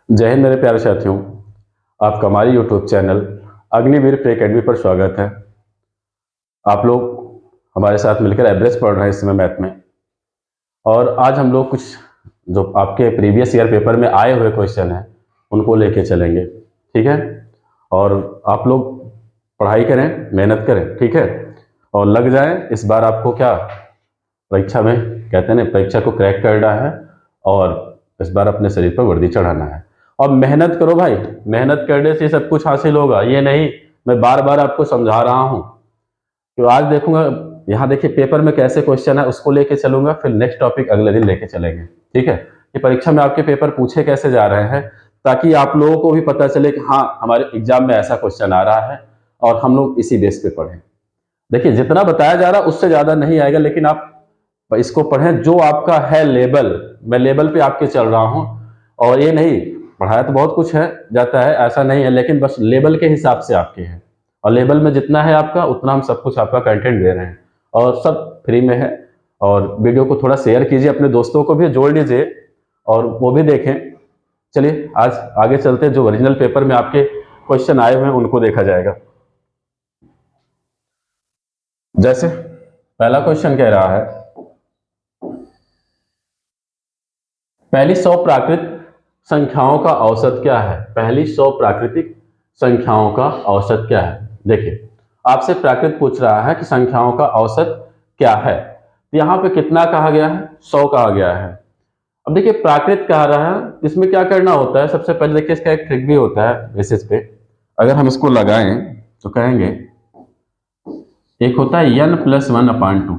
जय हिंद मेरे प्यारे साथियों। आपका हमारे YouTube channel Agniveer pre academy पर स्वागत है। आप लोग हमारे साथ मिलकर एवरेज पढ़ रहे हैं इस समय मैथ में, और आज हम लोग कुछ जो आपके प्रीवियस ईयर पेपर में आए हुए क्वेश्चन हैं उनको लेके चलेंगे, ठीक है। और आप लोग पढ़ाई करें, मेहनत करें, ठीक है, और लग जाएं। इस बार आपको क्या परीक्षा में कहते हैं ना, परीक्षा को क्रैक करना है और इस बार अपने शरीर पर वर्दी चढ़ाना है। और मेहनत करो भाई, मेहनत करने से सब कुछ हासिल होगा। ये नहीं मैं बार बार आपको समझा रहा हूँ कि आज देखूंगा, यहाँ देखिए पेपर में कैसे क्वेश्चन है उसको लेके चलूंगा, फिर नेक्स्ट टॉपिक अगले दिन लेके चलेंगे, ठीक है। कि परीक्षा में आपके पेपर पूछे कैसे जा रहे हैं, ताकि आप लोगों को भी पता चले कि हाँ हमारे एग्जाम में ऐसा क्वेश्चन आ रहा है और हम लोग इसी बेस पे पढ़ें। देखिए जितना बताया जा रहा है उससे ज्यादा नहीं आएगा, लेकिन आप इसको पढ़ें जो आपका है लेवल। मैं लेवल पे आपके चल रहा हूं, और ये नहीं पढ़ाया तो बहुत कुछ है जाता है, ऐसा नहीं है, लेकिन बस लेवल के हिसाब से आपके हैं। और लेवल में जितना है आपका उतना हम सब कुछ आपका कंटेंट दे रहे हैं, और सब फ्री में है। और वीडियो को थोड़ा शेयर कीजिए, अपने दोस्तों को भी जोड़ लीजिए और वो भी देखें। चलिए आज आगे चलते हैं, जो ओरिजिनल पेपर में आपके क्वेश्चन आए हुए हैं उनको देखा जाएगा। जैसे पहला क्वेश्चन कह रहा है, पहली 100 प्राकृत संख्याओं का औसत क्या है। पहली 100 प्राकृतिक संख्याओं का औसत क्या है। देखिए आपसे प्राकृत पूछ रहा है कि संख्याओं का औसत क्या है। यहां पे कितना कहा गया है, 100 कहा गया है। अब देखिए प्राकृत कहा रहा है, इसमें क्या करना होता है। सबसे पहले देखिए इसका एक ट्रिक भी होता है बेसिस पे। अगर हम इसको लगाएं तो कहेंगे एक होता है n+1/2।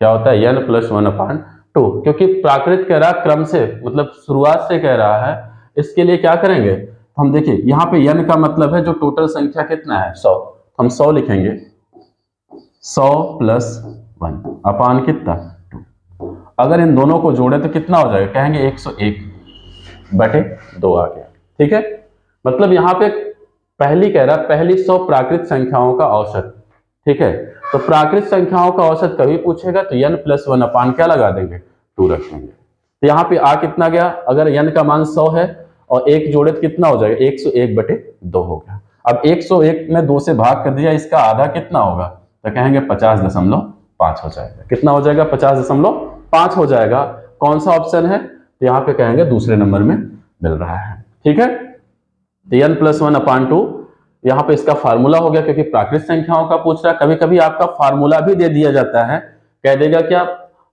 क्या होता है, n+1/2। क्योंकि प्राकृत कह रहा है क्रम से, मतलब शुरुआत से कह रहा है, इसके लिए क्या करेंगे, हम देखिए यहाँ पे n का मतलब है जो टोटल संख्या कितना है, 100। हम 100 लिखेंगे, 100+1 कितना 2। अगर इन दोनों को जोड़े तो कितना हो जाएगा, कहेंगे 101/2 आ गया, ठीक है। मतलब यहाँ पे पहली कह रहा है पहली 100 प्राकृत संख्याओं का औसत, ठीक है। तो प्राकृत संख्याओं का औसत कभी पूछेगा तो n+1 क्या लगा देंगे, 2 रख देंगे। तो यहाँ पे आ कितना गया, अगर n का मान 100 है और 1 जोड़े तो कितना हो जाएगा, 101/2 हो गया। अब 101 में 2 से भाग कर दिया, इसका आधा कितना होगा, तो कहेंगे 50.5 हो जाएगा। कितना हो जाएगा, 50.5 हो जाएगा। कौन सा ऑप्शन है, तो यहाँ पे कहेंगे दूसरे नंबर में मिल रहा है, ठीक है। तो n+1/2 यहाँ पे इसका फार्मूला हो गया, क्योंकि प्राकृत संख्याओं का पूछ रहा है। कभी कभी आपका फार्मूला भी दे दिया जाता है, कह देगा क्या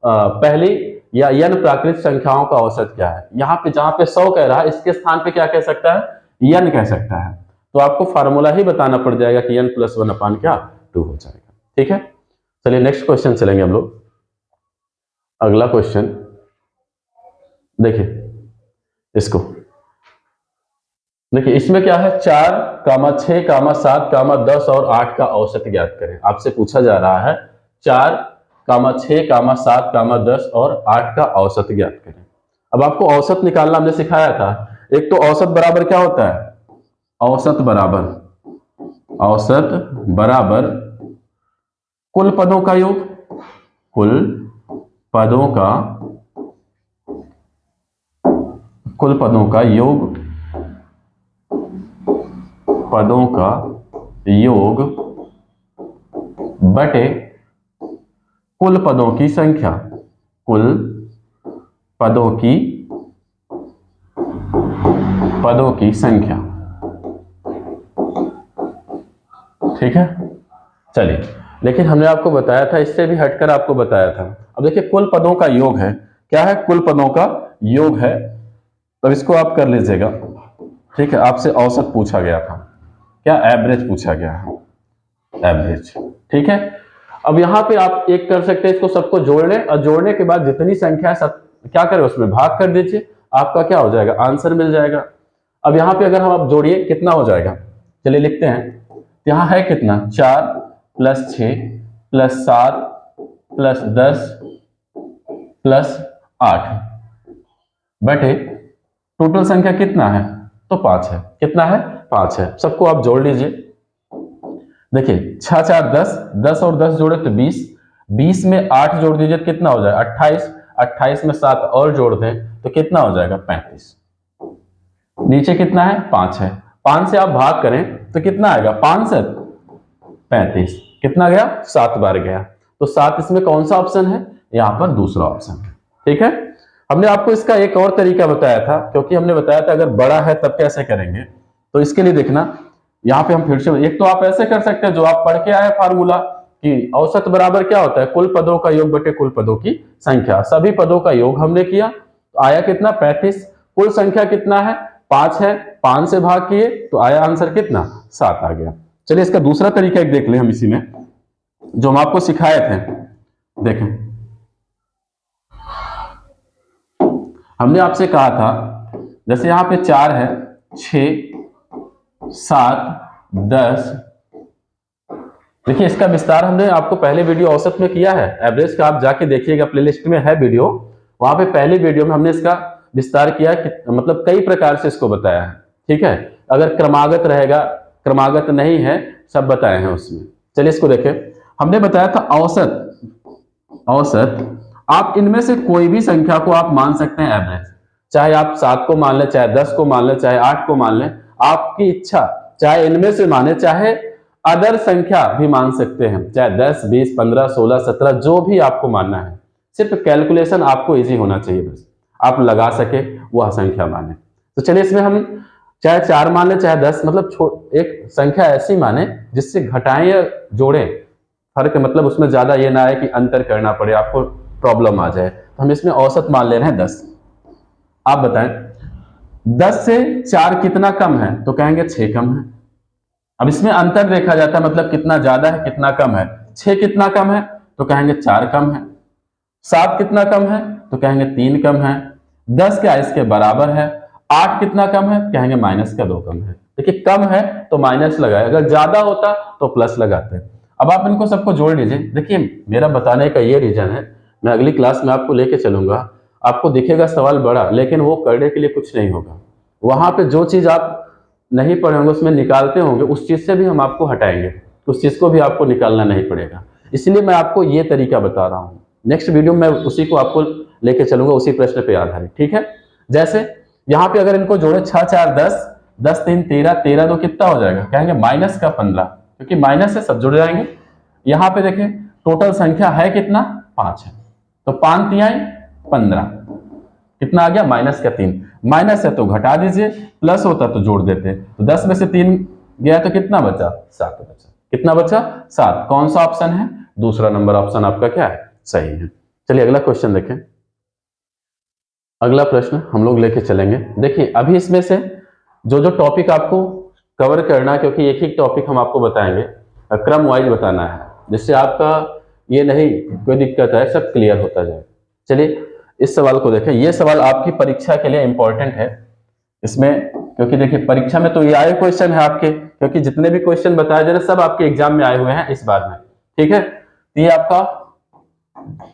पहली या n प्राकृत संख्याओं का औसत क्या है। यहाँ पे जहां पे 100 कह रहा है, इसके स्थान पे क्या कह सकता है, n कह सकता है। तो आपको फार्मूला ही बताना पड़ जाएगा कि n+1/2 हो जाएगा, ठीक है। चलिए नेक्स्ट क्वेश्चन चलेंगे हम लोग। अगला क्वेश्चन देखिए, इसको देखिए, इसमें क्या है, 4, 6, 7, 10 और 8 का औसत ज्ञात करें। आपसे पूछा जा रहा है 4, 6, 7, 10 और 8 का औसत ज्ञात करें। अब आपको औसत निकालना हमने सिखाया था। एक तो औसत बराबर क्या होता है, औसत बराबर कुल पदों का योग, कुल पदों का योग, पदों का योग बटे कुल पदों की संख्या, कुल पदों की संख्या, ठीक है। चलिए, लेकिन हमने आपको बताया था, इससे भी हटकर आपको बताया था। अब देखिए कुल पदों का योग है, क्या है, कुल पदों का योग है। तब इसको आप कर लीजिएगा, ठीक है। आपसे औसत पूछा गया था, क्या एवरेज पूछा गया है, एवरेज, ठीक है। अब यहां पे आप एक कर सकते हैं, इसको सबको जोड़ लें और जोड़ने के बाद जितनी संख्या सब क्या करें उसमें भाग कर दीजिए, आपका क्या हो जाएगा, आंसर मिल जाएगा। अब यहां पे अगर हम आप जोड़िए कितना हो जाएगा, चलिए लिखते हैं। यहां है कितना, 4 + 6 + 7 + 10 + 8 बटे टोटल संख्या कितना है, तो 5 है। कितना है, 5 है। सबको आप जोड़ लीजिए। देखिए 6 4 10, 10 और 10 जोड़े तो 20, 20 में 8 जोड़ दीजिए तो कितना हो जाएगा, 28, 28 में 7 और जोड़ दें तो कितना हो जाएगा, 35। नीचे कितना है 5 है, 5 से आप भाग करें तो कितना आएगा 5 से 35, कितना गया 7 बार गया, तो 7 इसमें कौन सा ऑप्शन है, यहां पर दूसरा ऑप्शन है। ठीक है, हमने आपको इसका एक और तरीका बताया था, क्योंकि हमने बताया था अगर बड़ा है तब कैसे करेंगे, तो इसके लिए देखना यहाँ पे हम फिर से, एक तो आप ऐसे कर सकते हैं जो आप पढ़ के आए फार्मूला कि औसत बराबर क्या होता है, कुल पदों का योग बटे कुल पदों की संख्या, सभी पदों का योग हमने किया तो आया कितना 35, कुल संख्या कितना है 5 है, 5 से भाग किए तो आया आंसर कितना 7 आ गया। चलिए इसका दूसरा तरीका एक देख लें हम इसी में, जो हम आपको सिखाए थे। देखें, हमने आपसे कहा था जैसे यहां पे 4 है, 6, 7, 10, देखिए इसका विस्तार हमने आपको पहले वीडियो औसत में किया है, एवरेज का आप जाके देखिएगा, प्लेलिस्ट में है वीडियो, वहां पे पहली वीडियो में हमने इसका विस्तार किया कि मतलब कई प्रकार से इसको बताया है। ठीक है, अगर क्रमागत रहेगा, क्रमागत नहीं है, सब बताए हैं उसमें। चलिए इसको देखें, हमने बताया था औसत, औसत आप इनमें से कोई भी संख्या को आप मान सकते हैं एवरेज, चाहे आप 7 को मान लें, चाहे 10 को मान लें, चाहे 8 को मान लें, आपकी इच्छा, चाहे इनमें से माने, चाहे अदर संख्या भी मान सकते हैं, चाहे 10, 20, 15, 16, 17 जो भी आपको मानना है, सिर्फ कैलकुलेशन आपको इजी होना चाहिए, बस आप लगा सके वह संख्या माने। तो चलिए इसमें हम चाहे 4 मान लें, चाहे 10, मतलब एक संख्या ऐसी माने जिससे घटाएं या जोड़ें फर्क, मतलब उसमें ज्यादा ये ना है कि अंतर करना पड़े, आपको प्रॉब्लम आ जाए, तो हम इसमें औसत मान ले रहे हैं 10। आप बताएं 10 से 4 कितना कम है, तो कहेंगे 6 कम है। अब इसमें अंतर देखा जाता है, मतलब कितना ज्यादा है कितना कम है, 6 कितना कम है तो कहेंगे 4 कम है, 7 कितना कम है तो कहेंगे 3 कम है, 10 क्या इसके बराबर है, 8 कितना कम है कहेंगे माइनस का 2 कम है। देखिए कम है तो माइनस लगाए, अगर ज्यादा होता तो प्लस लगाते हैं। अब आप इनको सबको जोड़ लीजिए। देखिए मेरा बताने का ये रीजन है, मैं अगली क्लास में आपको लेके चलूंगा, आपको दिखेगा सवाल बड़ा, लेकिन वो करने के लिए कुछ नहीं होगा, वहां पे जो चीज आप नहीं पढ़े होंगे उसमें निकालते होंगे, उस चीज से भी हम आपको हटाएंगे, उस चीज को भी आपको निकालना नहीं पड़ेगा, इसलिए मैं आपको ये तरीका बता रहा हूँ। नेक्स्ट वीडियो में उसी को आपको लेके चलूंगा, उसी प्रश्न पे आधारित। ठीक है, जैसे यहाँ पे अगर इनको जोड़े 6 4 10, 10 3 13, 13 2 कितना हो जाएगा, कहेंगे माइनस का 15, क्योंकि माइनस से सब जुड़ जाएंगे। यहाँ पे देखें टोटल संख्या है कितना 5 है, तो 5 तिहाई 15, कितना आ गया माइनस का 3, माइनस है तो घटा दीजिए, प्लस होता तो जोड़ देते, तो 10 में से 3 गया तो कितना बचा 7 बचा, कितना बचा 7, कौन सा ऑप्शन है, दूसरा नंबर ऑप्शन आपका क्या है सही है। चलिए अगला क्वेश्चन देखें, अगला प्रश्न हम लोग लेके चलेंगे। देखिए अभी इसमें से जो जो टॉपिक आपको कवर करना है, क्योंकि एक ही टॉपिक हम आपको बताएंगे, क्रम वाइज बताना है, जिससे आपका ये नहीं कोई दिक्कत है, सब क्लियर होता जाए। चलिए इस सवाल को देखें, ये सवाल आपकी परीक्षा के लिए इंपॉर्टेंट है इसमें, क्योंकि देखिए परीक्षा में तो ये आए क्वेश्चन है आपके, क्योंकि जितने भी क्वेश्चन बताए जा रहे सब आपके एग्जाम में आए हुए हैं इस बार में। ठीक है, तो ये आपका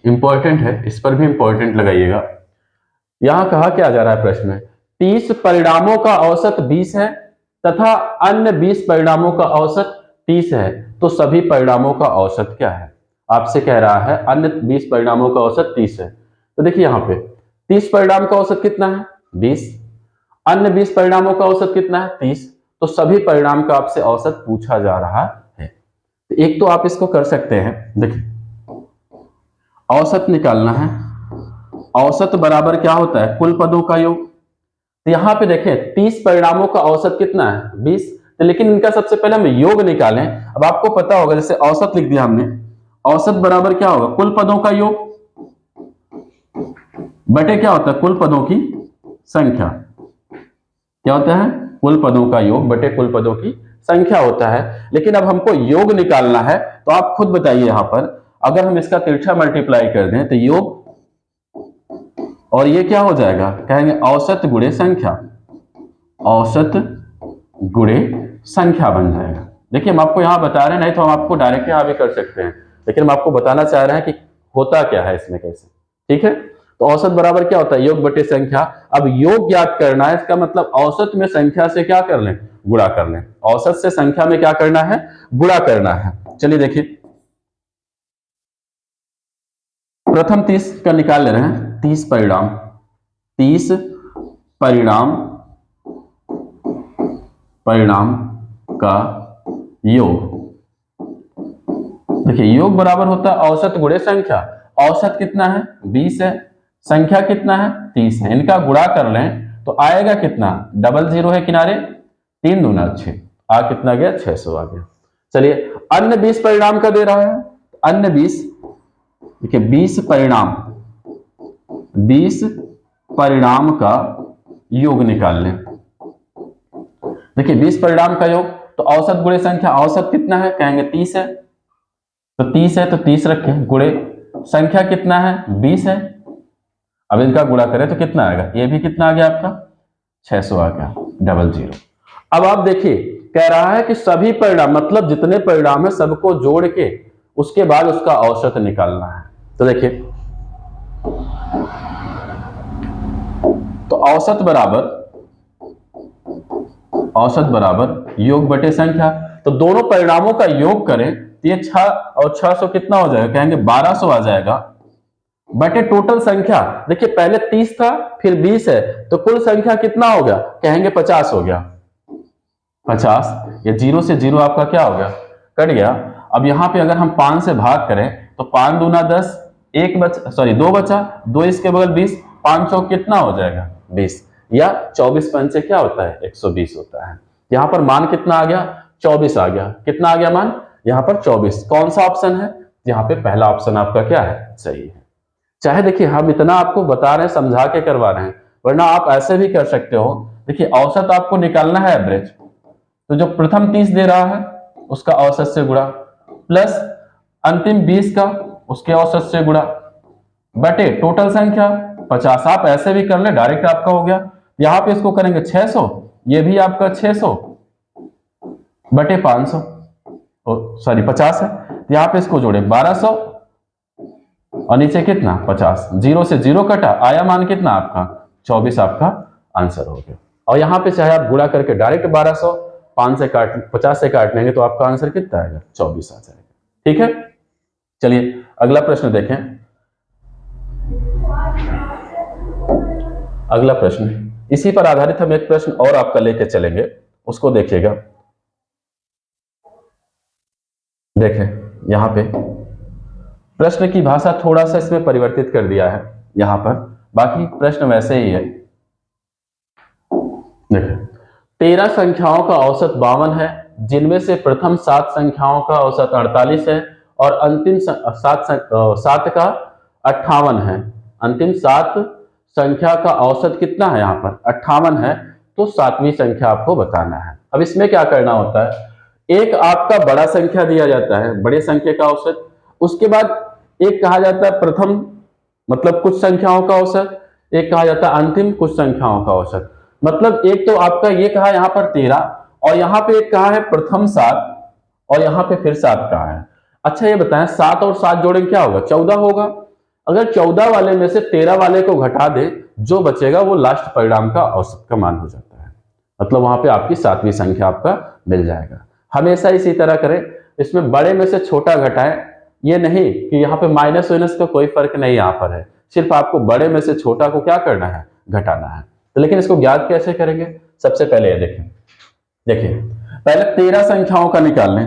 इंपॉर्टेंट है, इस पर भी इंपॉर्टेंट लगाइएगा। यहां कहा क्या जा रहा है प्रश्न में, 30 परिणामों का औसत 20 है तथा अन्य 20 परिणामों का औसत 30 है, तो सभी परिणामों का औसत क्या है। आपसे कह रहा है अन्य 20 परिणामों का औसत 30 है, तो देखिए यहाँ पे 30 परिणाम का औसत कितना है 20, अन्य 20 परिणामों का औसत कितना है 30, तो सभी परिणाम का आपसे औसत पूछा जा रहा है। तो एक तो आप इसको कर सकते हैं, देखिए औसत निकालना है, औसत बराबर क्या होता है कुल पदों का योग, तो यहां पे देखें 30 परिणामों का औसत कितना है 20, तो लेकिन इनका सबसे पहले हम योग निकालें। अब आपको पता होगा जैसे औसत लिख दिया हमने, औसत बराबर क्या होगा कुल पदों का योग बटे क्या होता है कुल पदों की संख्या, क्या होता है कुल पदों का योग बटे कुल पदों की संख्या होता है। लेकिन अब हमको योग निकालना है, तो आप खुद बताइए यहां पर अगर हम इसका तिरछा मल्टीप्लाई कर दें तो योग और ये क्या हो जाएगा, कहेंगे औसत गुणे संख्या, औसत गुणे संख्या बन जाएगा। देखिए हम आपको यहां बता रहे हैं, नहीं तो हम आपको डायरेक्ट यहां भी कर सकते हैं, लेकिन हम आपको बताना चाह रहे हैं कि होता क्या है इसमें कैसे। ठीक है, तो औसत बराबर क्या होता है योग बटे संख्या। अब योग ज्ञात करना है, इसका मतलब औसत में संख्या से क्या कर लें गुणा कर लें, औसत से संख्या में क्या करना है गुणा करना है। चलिए देखिए प्रथम 30 का निकाल ले रहे हैं, 30 परिणाम, 30 परिणाम परिणाम का योग। देखिए योग बराबर होता है औसत गुणे संख्या। औसत कितना है 20 है, संख्या कितना है 30 है, इनका गुणा कर लें तो आएगा कितना, डबल जीरो है किनारे, 3 दूना 6, आ कितना गया 600 आ गया। चलिए अन्य 20 परिणाम का दे रहा है, अन्य 20, देखिए 20 परिणाम का योग निकाल लें। देखिए 20 परिणाम का योग तो औसत गुणे संख्या, औसत कितना है कहेंगे 30 है, तो 30 है तो 30 रखें, गुणे संख्या कितना है 20 है, अब इनका गुणा करें तो कितना आएगा, ये भी कितना आ गया आपका 600 आ गया, डबल जीरो। अब आप देखिए कह रहा है कि सभी परिणाम, मतलब जितने परिणाम है सबको जोड़ के उसके बाद उसका औसत निकालना है। तो देखिए तो औसत बराबर योग बटे संख्या, तो दोनों परिणामों का योग करें तो ये 6 और 600 कितना हो जाएगा, कहेंगे 1200 आ जाएगा, बटे टोटल संख्या। देखिए पहले 30 था फिर 20 है तो कुल संख्या कितना हो गया, कहेंगे 50 हो गया, 50, ये जीरो से जीरो आपका क्या हो गया, कट गया। अब यहां पे अगर हम 5 से भाग करें तो 5 दूना 10, एक बचा, सॉरी 2 बचा, 2 इसके बगल 20, 500 कितना हो जाएगा 20, या 24 पंचे क्या होता है 120 होता है। यहां पर मान कितना आ गया 24 आ गया, कितना आ गया मान यहां पर 24। कौन सा ऑप्शन है, यहां पे पहला ऑप्शन आपका क्या है, सही है। चाहे देखिए हम इतना आपको बता रहे हैं, समझा के करवा रहे हैं, वरना आप ऐसे भी कर सकते हो। देखिए औसत आपको निकालना है एवरेज, तो जो प्रथम 30 दे रहा है उसका औसत से गुणा, प्लस अंतिम 20 का उसके औसत से गुणा, बटे टोटल संख्या 50। आप ऐसे भी कर ले, डायरेक्ट आपका हो गया। यहां पे इसको करेंगे 600, ये भी आपका 600 बटे 500, सॉरी 50 है, यहां पे इसको जोड़े 1200 और नीचे कितना 50, जीरो से जीरो कटा, आया मान कितना आपका 24, आपका आंसर हो गया। और यहां पे चाहे आप गुणा करके डायरेक्ट 1200 5 से काट 50 से काट लेंगे तो आपका आंसर कितना आएगा 24 आ जाएगा। ठीक है, चलिए अगला प्रश्न देखें। अगला प्रश्न इसी पर आधारित हम एक प्रश्न और आपका लेके चलेंगे, उसको देखिएगा। देखें यहां पे प्रश्न की भाषा थोड़ा सा इसमें परिवर्तित कर दिया है यहां पर, बाकी प्रश्न वैसे ही है। देखें 13 संख्याओं का औसत 52 है, जिनमें से प्रथम 7 संख्याओं का औसत 48 है और अंतिम 7 का 58 है। अंतिम 7 संख्या का औसत कितना है, यहाँ पर 58 है, तो 7वीं संख्या आपको बताना है। अब इसमें क्या करना होता है, एक आपका बड़ा संख्या दिया जाता है, बड़े संख्या का औसत, उसके बाद एक कहा जाता है प्रथम, मतलब कुछ संख्याओं का औसत, एक कहा जाता है अंतिम कुछ संख्याओं का औसत। मतलब एक तो आपका ये कहा यहाँ पर 13 और यहाँ पे एक कहा है प्रथम 7 और यहाँ पे फिर 7 कहा है। अच्छा ये बताएं 7 और 7 जोड़ेंगे क्या होगा, 14 होगा। अगर 14 वाले में से 13 वाले को घटा दे, जो बचेगा वो लास्ट परिणाम का औसत का मान हो जाता है, मतलब वहां पे आपकी 7वीं संख्या आपका मिल जाएगा। हमेशा इसी तरह करें, इसमें बड़े में से छोटा घटाएं, ये नहीं कि यहाँ पे माइनस वाइनस का कोई फर्क नहीं यहाँ पर है, सिर्फ आपको बड़े में से छोटा को क्या करना है, घटाना है। तो लेकिन इसको ज्ञात कैसे करेंगे, सबसे पहले ये देखें, देखिए पहले 13 संख्याओं का निकाल लें।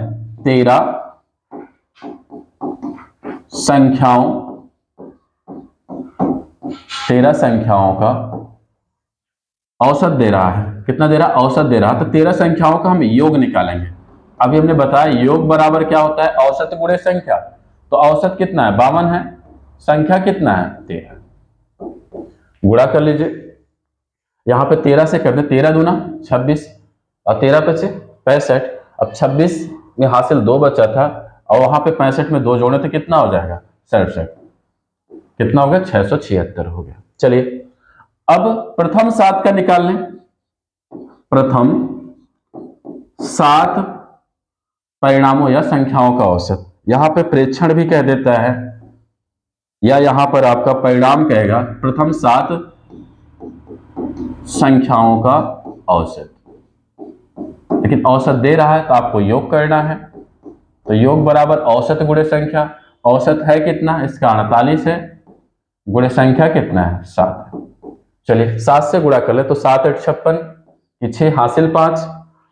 13 संख्याओं का औसत दे रहा है, कितना दे रहा है, औसत दे रहा है, तो 13 संख्याओं का हम योग निकालेंगे। अभी हमने बताया योग बराबर क्या होता है, औसत गुणे संख्या। तो औसत कितना है 52 है, संख्या कितना है 13, गुणा कर लीजिए। यहां पे 13 से करते, 13 दूना 26 और 13 बचे 65। अब 26 में हासिल 2 बचा था और वहां पे 65 में 2 जोड़े तो कितना हो जाएगा 67, कितना हो गया 676 हो गया। चलिए अब प्रथम 7 का निकाल लें। प्रथम 7 परिणामों या संख्याओं का औसत, यहां पे प्रेक्षण भी कह देता है या यहां पर आपका परिणाम कहेगा, प्रथम 7 संख्याओं का औसत। लेकिन औसत दे रहा है तो आपको योग करना है, तो योग बराबर औसत गुणे संख्या। औसत है कितना, इसका 48 है, गुणे संख्या कितना है 7। चलिए 7 से गुणा कर ले तो 7 8 56, 6 हासिल 5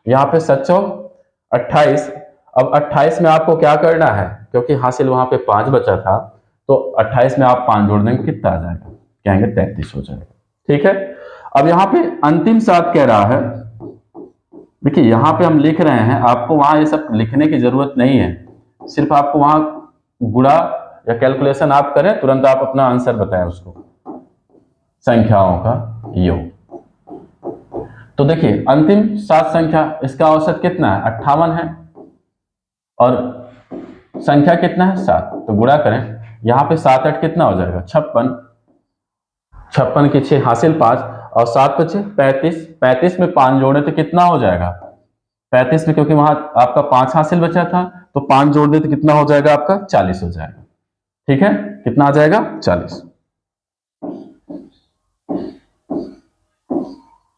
यहाँ पे 7 चौक 28। अब 28 में आपको क्या करना है, क्योंकि हासिल वहां पे 5 बचा था, तो 28 में आप 5 जोड़ देंगे, कितना आ जाएगा, कहेंगे 33 हो जाएगा। ठीक है, अब यहाँ पे अंतिम 7 कह रहा है। देखिए यहाँ पे हम लिख रहे हैं, आपको वहां ये सब लिखने की जरूरत नहीं है, सिर्फ आपको वहां गुणा या कैलकुलेशन आप करें, तुरंत आप अपना आंसर बताएं उसको, संख्याओं का योग। तो देखिए अंतिम 7 संख्या, इसका औसत कितना है, 58 है, और संख्या कितना है 7, तो गुणा करें। यहाँ पे 7 8 कितना हो जाएगा, 56। 56 की 6 हासिल 5 और 7 बचे 35। 35 में 5 जोड़े तो कितना हो जाएगा, 35 में, क्योंकि वहां आपका 5 हासिल बचा था, तो 5 जोड़ दे तो कितना हो जाएगा आपका, 40 हो जाएगा। ठीक है, कितना आ जाएगा, 40।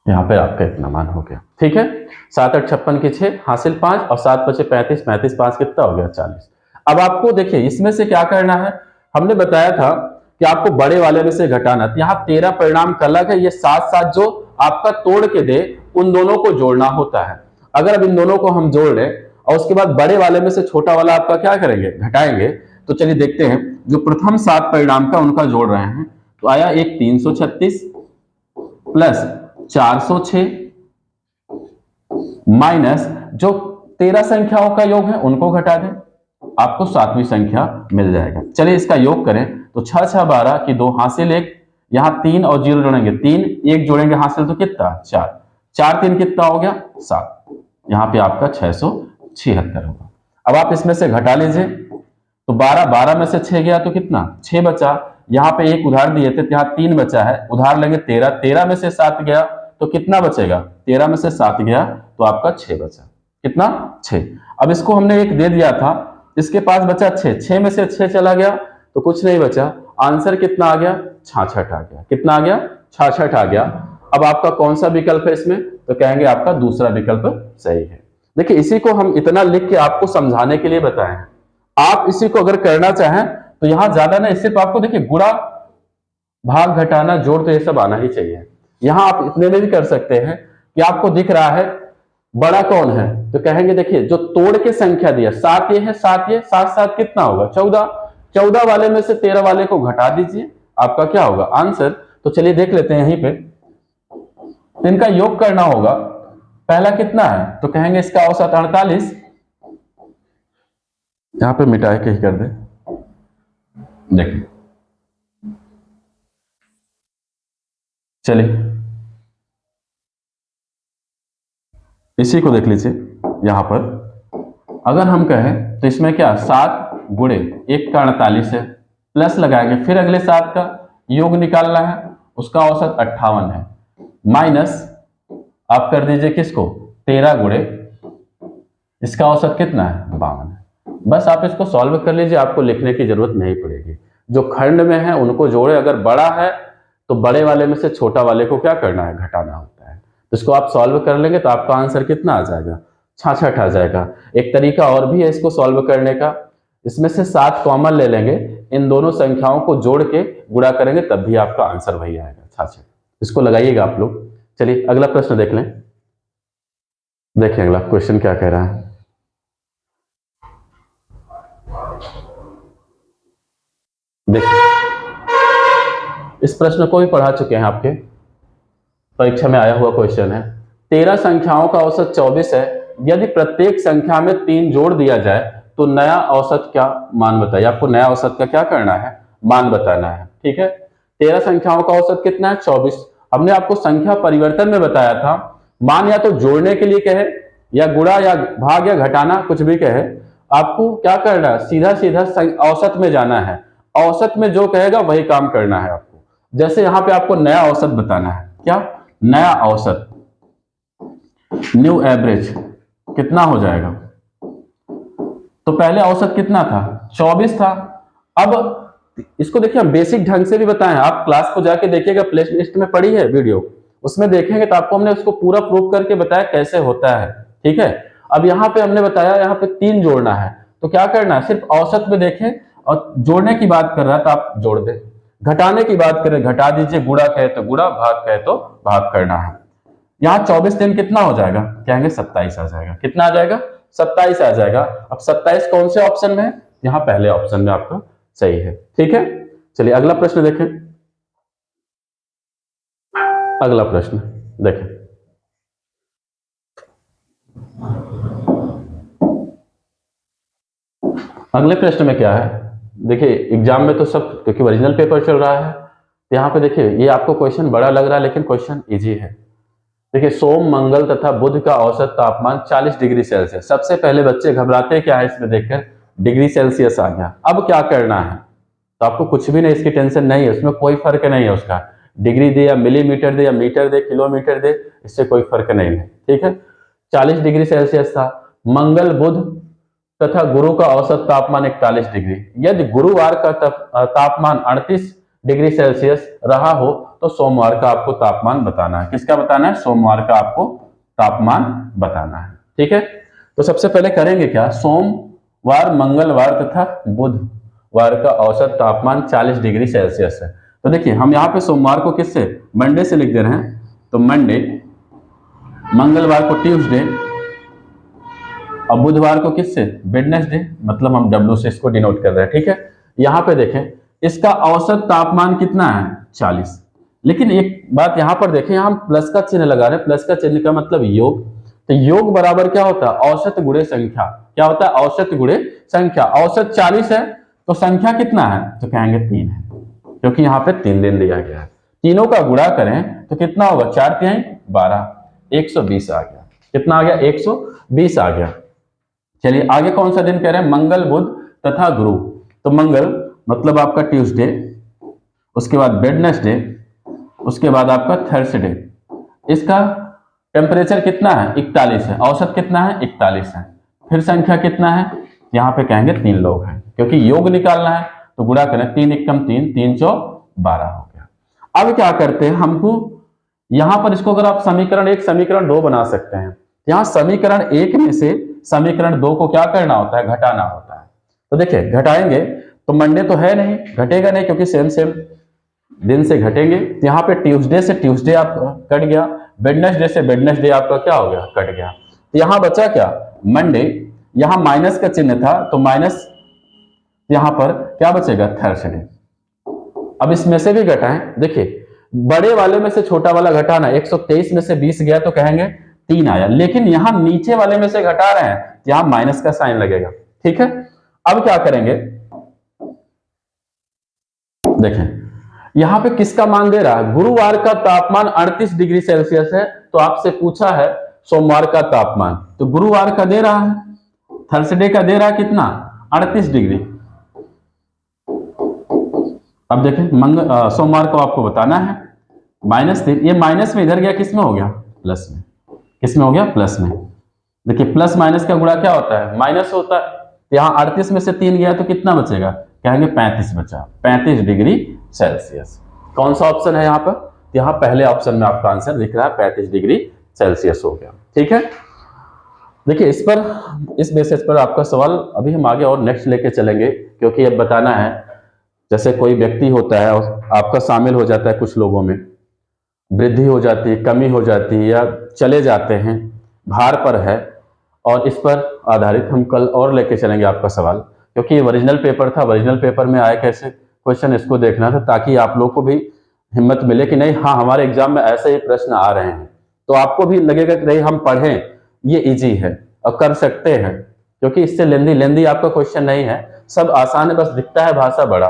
यहाँ पे आपका इतना मान हो गया। ठीक है, 7 8 56 की 6 हासिल 5 और 7 बचे 35, 35 5 कितना हो गया, 40। अब आपको देखिए इसमें से क्या करना है, हमने बताया था कि आपको बड़े वाले में से घटाना, तो यहाँ 13 परिणाम का अलग है, ये 7 7 जो आपका तोड़ के दे उन दोनों को जोड़ना होता है। अगर अब इन दोनों को हम जोड़ लें और उसके बाद बड़े वाले में से छोटा वाला आपका क्या करेंगे, घटाएंगे, तो चलिए देखते हैं। जो प्रथम 7 परिणाम का उनका जोड़ रहे हैं, तो आया एक 336 प्लस 406 माइनस जो 13 संख्याओं का योग है उनको घटा दें, आपको 7वीं संख्या मिल जाएगा। चलिए इसका योग करें, तो 6 6 12 की 2 हासिल 1, यहां 3 और 0 जोड़ेंगे 3, 1 जोड़ेंगे हासिल तो कितना 4, 4 3 कितना हो गया 7, यहां पे आपका 676 होगा। अब आप इसमें से घटा लीजिए, तो 12 12 में से 6 गया तो कितना 6 बचा, यहाँ पे एक उधार दिए थे, यहाँ 3 बचा है, उधार लेंगे 13, 13 में से 7 गया तो कितना बचेगा, 13 में से 7 गया तो आपका 6 बचा, कितना 6। अब इसको हमने एक दे दिया था, इसके पास बचा 6, 6 में से 6 चला गया तो कुछ नहीं बचा, आंसर कितना आ गया 66 आ गया, कितना आ गया 66 आ गया। अब आपका कौन सा विकल्प है इसमें, तो कहेंगे आपका दूसरा विकल्प सही है। देखिए इसी को हम इतना लिख के आपको समझाने के लिए बताए हैं, आप इसी को अगर करना चाहें तो यहां ज्यादा नहीं, सिर्फ आपको देखिए गुणा भाग घटाना जोड़ तो ये सब आना ही चाहिए। यहां आप इतने में भी कर सकते हैं कि आपको दिख रहा है बड़ा कौन है, तो कहेंगे देखिए जो तोड़ के संख्या दिया 7 ये है, 7 ये 7 7 कितना होगा 14, 14 वाले में से 13 वाले को घटा दीजिए, आपका क्या होगा आंसर। तो चलिए देख लेते हैं यहीं पे, तो इनका योग करना होगा, पहला कितना है, तो कहेंगे इसका औसत 48, यहां पे मिटा के ही कर दे, देखिए चलिए इसी को देख लीजिए, यहां पर अगर हम कहें तो इसमें क्या 7 गुणे 1 का 48 है, प्लस लगाएंगे, फिर अगले 7 का योग निकालना है, उसका औसत 58 है, माइनस आप कर दीजिए किसको 13 गुणे, इसका औसत कितना है 52 है। बस आप इसको सॉल्व कर लीजिए, आपको लिखने की जरूरत नहीं पड़ेगी। जो खंड में है उनको जोड़े, अगर बड़ा है तो बड़े वाले में से छोटा वाले को क्या करना है, घटाना होता है। तो इसको आप सॉल्व कर लेंगे तो आपका आंसर कितना आ जाएगा 66 आ जाएगा। एक तरीका और भी है इसको सॉल्व करने का, इसमें से 7 कॉमन ले लेंगे, इन दोनों संख्याओं को जोड़ के गुणा करेंगे तब भी आपका आंसर वही आएगा 66। इसको लगाइएगा आप लोग। चलिए अगला प्रश्न देख लें, देखिए अगला क्वेश्चन क्या कह रहा है। देखिए इस प्रश्न को भी पढ़ा चुके हैं, आपके परीक्षा में आया हुआ क्वेश्चन है। 13 संख्याओं का औसत 24 है, यदि प्रत्येक संख्या में 3 जोड़ दिया जाए तो नया औसत क्या मान बताइए। आपको नया औसत का क्या करना है, मान बताना है। ठीक है, 13 संख्याओं का औसत कितना है 24। हमने आपको संख्या परिवर्तन में बताया था, मान या तो जोड़ने के लिए कहे या गुणा या भाग या घटाना कुछ भी कहे, आपको क्या करना है सीधा सीधा औसत में जाना है, औसत में जो कहेगा वही काम करना है आपको। जैसे यहां पे आपको नया औसत बताना है, क्या नया औसत, न्यू एवरेज कितना हो जाएगा, तो पहले औसत कितना था 24 था। अब इसको देखिए हम बेसिक ढंग से भी बताएं, आप क्लास को जाके देखिएगा, प्ले लिस्ट में पड़ी है वीडियो, उसमें देखेंगे तो आपको हमने उसको पूरा प्रूफ करके बताया कैसे होता है। ठीक है, अब यहाँ पे हमने बताया यहाँ पे 3 जोड़ना है, तो क्या करना है सिर्फ औसत में देखें, और जोड़ने की बात कर रहा है तो आप जोड़ दें, घटाने की बात करें घटा दीजिए, गुणा कहे तो गुणा, भाग कहे तो भाग करना है। यहाँ 24 दिन कितना हो जाएगा, कहेंगे 27 आ जाएगा। कितना आ जाएगा, 27 आ जाएगा। अब 27 कौन से ऑप्शन में है, यहाँ पहले ऑप्शन में आपका सही है। ठीक है, चलिए अगला प्रश्न देखें। अगला प्रश्न देखें, अगले प्रश्न में क्या है, देखिए एग्जाम में तो सब क्योंकि ओरिजिनल पेपर चल रहा है, तो यहाँ पे देखिए ये आपको क्वेश्चन बड़ा लग रहा है लेकिन क्वेश्चन इजी है। देखिए सोम मंगल तथा बुध का औसत तापमान 40 डिग्री सेल्सियस। सबसे पहले बच्चे घबराते क्या है इसमें देखकर, डिग्री सेल्सियस आ गया। अब क्या करना है, तो आपको कुछ भी नहीं, इसकी टेंशन नहीं है, उसमें कोई फर्क नहीं है उसका, डिग्री दे या मिलीमीटर दे या मीटर दे किलोमीटर दे, इससे कोई फर्क नहीं है। ठीक है, 40 डिग्री सेल्सियस था। मंगल बुध तथा गुरु का औसत तापमान 41 डिग्री। यदि गुरुवार का तापमान 38 डिग्री सेल्सियस रहा हो तो सोमवार का आपको तापमान बताना है। किसका बताना है, सोमवार का आपको तापमान बताना है। ठीक है, तो सबसे पहले करेंगे क्या, सोमवार मंगलवार तथा बुधवार का औसत तापमान 40 डिग्री सेल्सियस है। तो देखिए हम यहाँ पे सोमवार को किससे, मंडे से लिख दे रहे हैं, तो मंडे, मंगलवार को ट्यूसडे और बुधवार को किससे, वेडनेसडे, मतलब हम डब्ल्यू से इसको डिनोट कर रहे हैं। ठीक है, यहाँ पे देखें इसका औसत तापमान कितना है, 40। लेकिन एक बात यहाँ पर देखें, हम प्लस का चिन्ह लगा रहे हैं, प्लस का चिन्ह का मतलब योग, तो योग बराबर क्या होता है, औसत गुणे संख्या। क्या होता है, औसत गुणे संख्या। औसत 40 है तो संख्या कितना है, तो कहेंगे 3 है, क्योंकि यहाँ पे 3 दिन दिया गया है। तीनों का गुणा करें तो कितना होगा, 4 3 12, 120 आ गया। कितना आ गया, 120 आ गया। चलिए आगे कौन सा दिन कह रहे हैं, मंगल बुध तथा गुरु। तो मंगल मतलब आपका ट्यूसडे, उसके बाद वेडनेसडे, उसके बाद आपका थर्सडे। इसका टेम्परेचर कितना है, 41 है। औसत कितना है, 41 है। फिर संख्या कितना है, यहाँ पे कहेंगे 3 लोग हैं, क्योंकि योग निकालना है तो गुणा करें, 3 एकम 3, 3 चौ 12 हो गया। अब क्या करते हैं, हमको यहां पर इसको अगर आप समीकरण 1 समीकरण 2 बना सकते हैं, यहां समीकरण 1 में से समीकरण 2 को क्या करना होता है, घटाना होता है। तो देखिए घटाएंगे तो मंडे तो है नहीं, घटेगा नहीं क्योंकि सेम सेम दिन से घटेंगे। यहाँ पे ट्यूसडे से ट्यूसडे आप कट गया, वेडनेसडे से वेडनेसडे आपका क्या हो गया, कट गया। तो यहाँ बचा क्या, मंडे, यहाँ माइनस का चिन्ह था तो माइनस, यहाँ पर क्या बचेगा, थर्सडे। अब इसमें से भी घटाएं, देखिए बड़े वाले में से छोटा वाला घटाना, 123 में से 20 गया तो कहेंगे 3 आया, लेकिन यहां नीचे वाले में से घटा रहे हैं, यहां माइनस का साइन लगेगा। ठीक है, अब क्या करेंगे, देखें यहां पे किसका मान दे रहा है, गुरुवार का तापमान 38 डिग्री सेल्सियस है, तो आपसे पूछा है सोमवार का तापमान, तो गुरुवार का दे रहा है, थर्सडे का दे रहा है कितना, 38 डिग्री। अब देखें सोमवार को आपको बताना है, -3, ये माइनस में इधर गया, किस में हो गया, प्लस में। किस में हो गया, प्लस में। देखिए प्लस माइनस का गुणा क्या होता है, माइनस होता है। तो यहाँ 38 में से 3 गया तो कितना बचेगा, कहेंगे 35 बचा, 35 डिग्री सेल्सियस। कौन सा ऑप्शन है यहाँ पर, यहाँ पहले ऑप्शन में आपका आंसर दिख रहा है, 35 डिग्री सेल्सियस हो गया। ठीक है, देखिए इस बेसिस पर आपका सवाल अभी हम आगे और नेक्स्ट लेके चलेंगे, क्योंकि अब बताना है, जैसे कोई व्यक्ति होता है आपका शामिल हो जाता है, कुछ लोगों में वृद्धि हो जाती है, कमी हो जाती है, या चले जाते हैं, भार पर है, और इस पर आधारित हम कल और लेके चलेंगे आपका सवाल, क्योंकि ये ओरिजिनल पेपर था, ओरिजिनल पेपर में आए कैसे क्वेश्चन, इसको देखना था, ताकि आप लोग को भी हिम्मत मिले कि नहीं हाँ हमारे एग्जाम में ऐसे ही प्रश्न आ रहे हैं, तो आपको भी लगेगा कि नहीं हम पढ़ें, ये इजी है और कर सकते हैं, क्योंकि इससे लेंदी आपका क्वेश्चन नहीं है, सब आसान है, बस दिखता है भाषा बड़ा।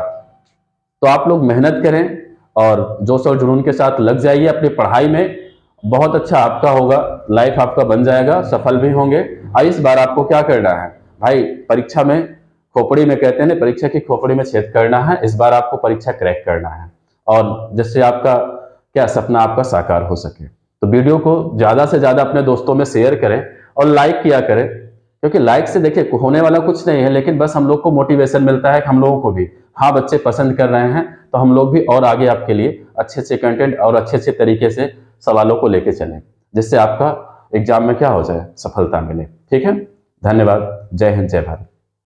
तो आप लोग मेहनत करें और जोश और जुनून के साथ लग जाइए अपनी पढ़ाई में, बहुत अच्छा आपका होगा, लाइफ आपका बन जाएगा, सफल भी होंगे। इस बार आपको क्या करना है भाई, परीक्षा में खोपड़ी में कहते हैं ना, परीक्षा की खोपड़ी में छेद करना है, इस बार आपको परीक्षा क्रैक करना है, और जिससे आपका क्या सपना आपका साकार हो सके। तो वीडियो को ज्यादा से ज्यादा अपने दोस्तों में शेयर करें और लाइक किया करें, क्योंकि लाइक से देखिए होने वाला कुछ नहीं है, लेकिन बस हम लोग को मोटिवेशन मिलता है कि हम लोगों को भी हाँ बच्चे पसंद कर रहे हैं, तो हम लोग भी और आगे आपके लिए अच्छे कंटेंट और अच्छे तरीके से सवालों को लेके चलें, जिससे आपका एग्जाम में क्या हो जाए, सफलता मिले। ठीक है, धन्यवाद, जय हिंद, जय भारत।